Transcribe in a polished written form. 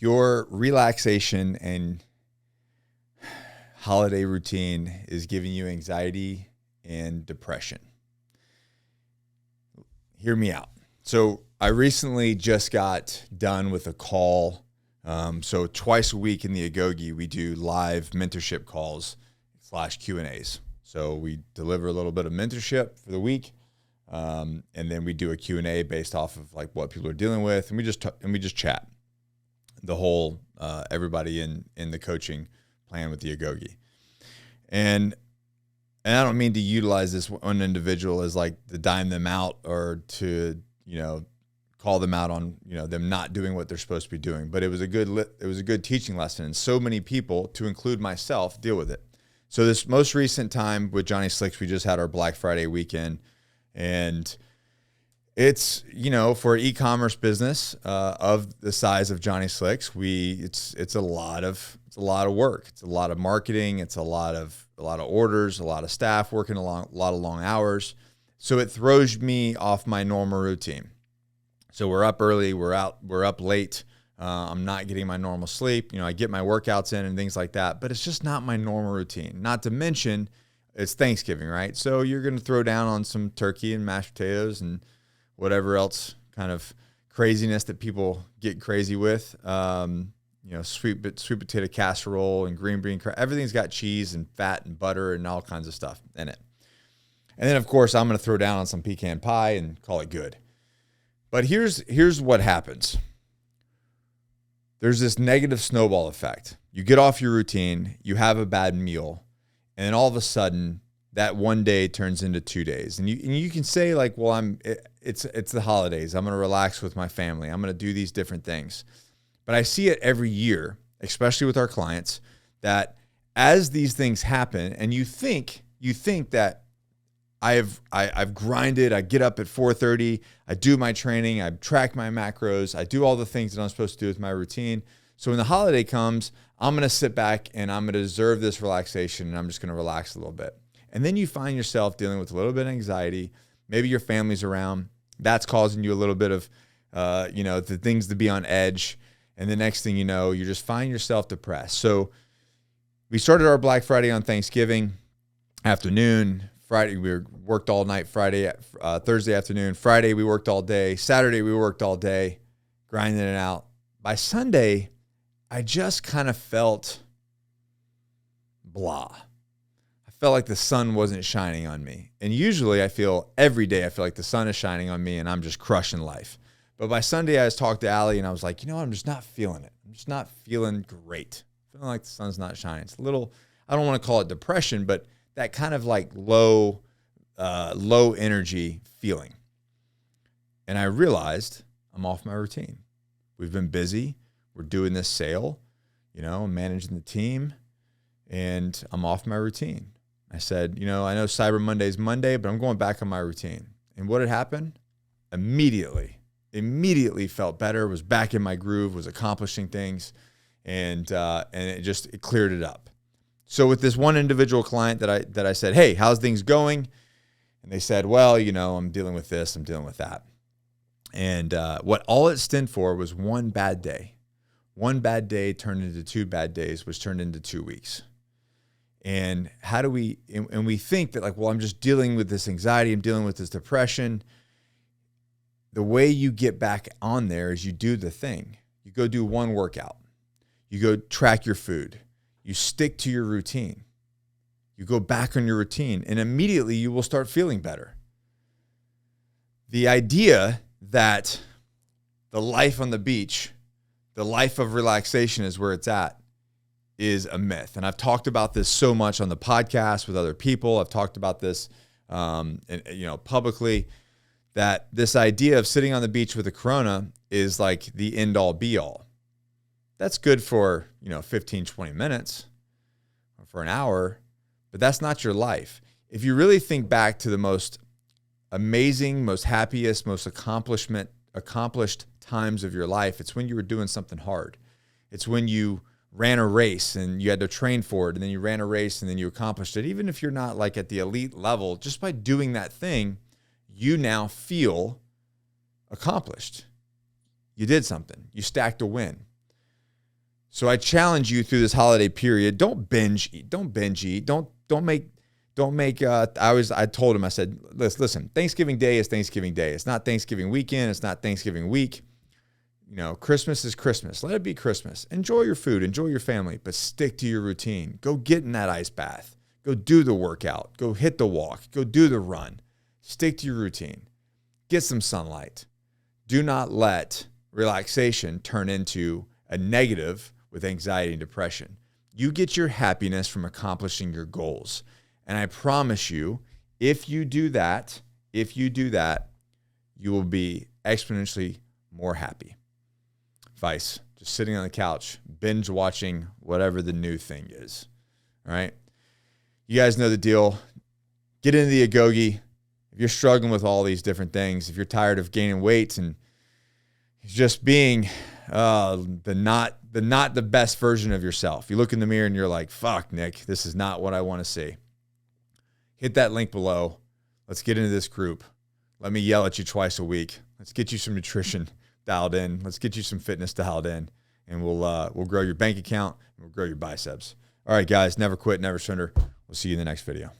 your relaxation and holiday routine is giving you anxiety and depression, hear me out. So I recently just got done with a call. So twice a week in the Agoge, we do live mentorship calls / Q&As. So we deliver a little bit of mentorship for the week. And then we do a Q&A based off of like what people are dealing with. And we just chat the whole, everybody in the coaching plan with the Agoge. And I don't mean to utilize this one individual as like to dime them out or to, call them out on, them not doing what they're supposed to be doing. But it was a good teaching lesson. And so many people, to include myself, deal with it. So this most recent time with Johnny Slicks, we just had our Black Friday weekend. And it's, for an e-commerce business of the size of Johnny Slicks, it's a lot of work. It's a lot of marketing. It's a lot of orders, a lot of staff working a lot of long hours. So it throws me off my normal routine. So we're up early, we're up late. I'm not getting my normal sleep. I get my workouts in and things like that, but it's just not my normal routine. Not to mention it's Thanksgiving, right? So you're going to throw down on some turkey and mashed potatoes and whatever else kind of craziness that people get crazy with. Sweet potato casserole and green bean. Everything's got cheese and fat and butter and all kinds of stuff in it. And then, of course, I'm going to throw down on some pecan pie and call it good. But here's what happens. There's this negative snowball effect. You get off your routine, you have a bad meal, and then all of a sudden that one day turns into 2 days. And you can say like, well, it's the holidays. I'm going to relax with my family. I'm going to do these different things. But I see it every year, especially with our clients, that as these things happen and you think that I've grinded, I get up at 4:30, I do my training, I track my macros, I do all the things that I'm supposed to do with my routine. So when the holiday comes, I'm going to sit back and I'm going to deserve this relaxation and I'm just going to relax a little bit. And then you find yourself dealing with a little bit of anxiety. Maybe your family's around. That's causing you a little bit of, the things to be on edge. And the next thing you know, you just find yourself depressed. So we started our Black Friday on Thanksgiving afternoon. Friday, we worked all night. Thursday afternoon. Friday, we worked all day. Saturday, we worked all day, grinding it out. By Sunday, I just kind of felt blah. I felt like the sun wasn't shining on me. And usually every day I feel like the sun is shining on me and I'm just crushing life. But by Sunday, I was talking to Allie and I was like, I'm just not feeling it. I'm just not feeling great. Feeling like the sun's not shining. It's a little, I don't want to call it depression, but that kind of like low energy feeling. And I realized I'm off my routine. We've been busy. We're doing this sale, I'm managing the team and I'm off my routine. I said, I know Cyber Monday is Monday, but I'm going back on my routine. And what had happened? Immediately felt better, was back in my groove, was accomplishing things, and it cleared it up. So with this one individual client that I said, hey, how's things going? And they said, well, I'm dealing with this, I'm dealing with that. And what all it stood for was one bad day. One bad day turned into 2 bad days, which turned into 2 weeks. And we think that like, well, I'm just dealing with this anxiety, I'm dealing with this depression. The way you get back on there is you do the thing. You go do one workout. You go track your food. You stick to your routine. You go back on your routine, and immediately you will start feeling better. The idea that the life on the beach, the life of relaxation is where it's at, is a myth. And I've talked about this so much on the podcast with other people. I've talked about this, publicly, that this idea of sitting on the beach with a Corona is like the end all be all. That's good for, 15, 20 minutes or for an hour, but that's not your life. If you really think back to the most amazing, most happiest, most accomplished times of your life, it's when you were doing something hard. It's when you ran a race and you had to train for it, and then you ran a race and then you accomplished it. Even if you're not like at the elite level, just by doing that thing, you now feel accomplished. You did something. You stacked a win. So I challenge you through this holiday period, don't binge eat. Don't binge eat. Don't make, I told him, I said, listen, Thanksgiving Day is Thanksgiving Day. It's not Thanksgiving weekend. It's not Thanksgiving week. You know, Christmas is Christmas. Let it be Christmas. Enjoy your food. Enjoy your family, but stick to your routine. Go get in that ice bath. Go do the workout. Go hit the walk. Go do the run. Stick to your routine. Get some sunlight. Do not let relaxation turn into a negative with anxiety and depression. You get your happiness from accomplishing your goals. And I promise you, if you do that, you will be exponentially more happy. Vice, just sitting on the couch, binge watching whatever the new thing is. All right. You guys know the deal. Get into the Agoge. If you're struggling with all these different things, if you're tired of gaining weight and just being not the best version of yourself, you look in the mirror and you're like, fuck, Nick, this is not what I want to see. Hit that link below. Let's get into this group. Let me yell at you twice a week. Let's get you some nutrition dialed in. Let's get you some fitness dialed in, and we'll grow your bank account and we'll grow your biceps. All right, guys, never quit, never surrender. We'll see you in the next video.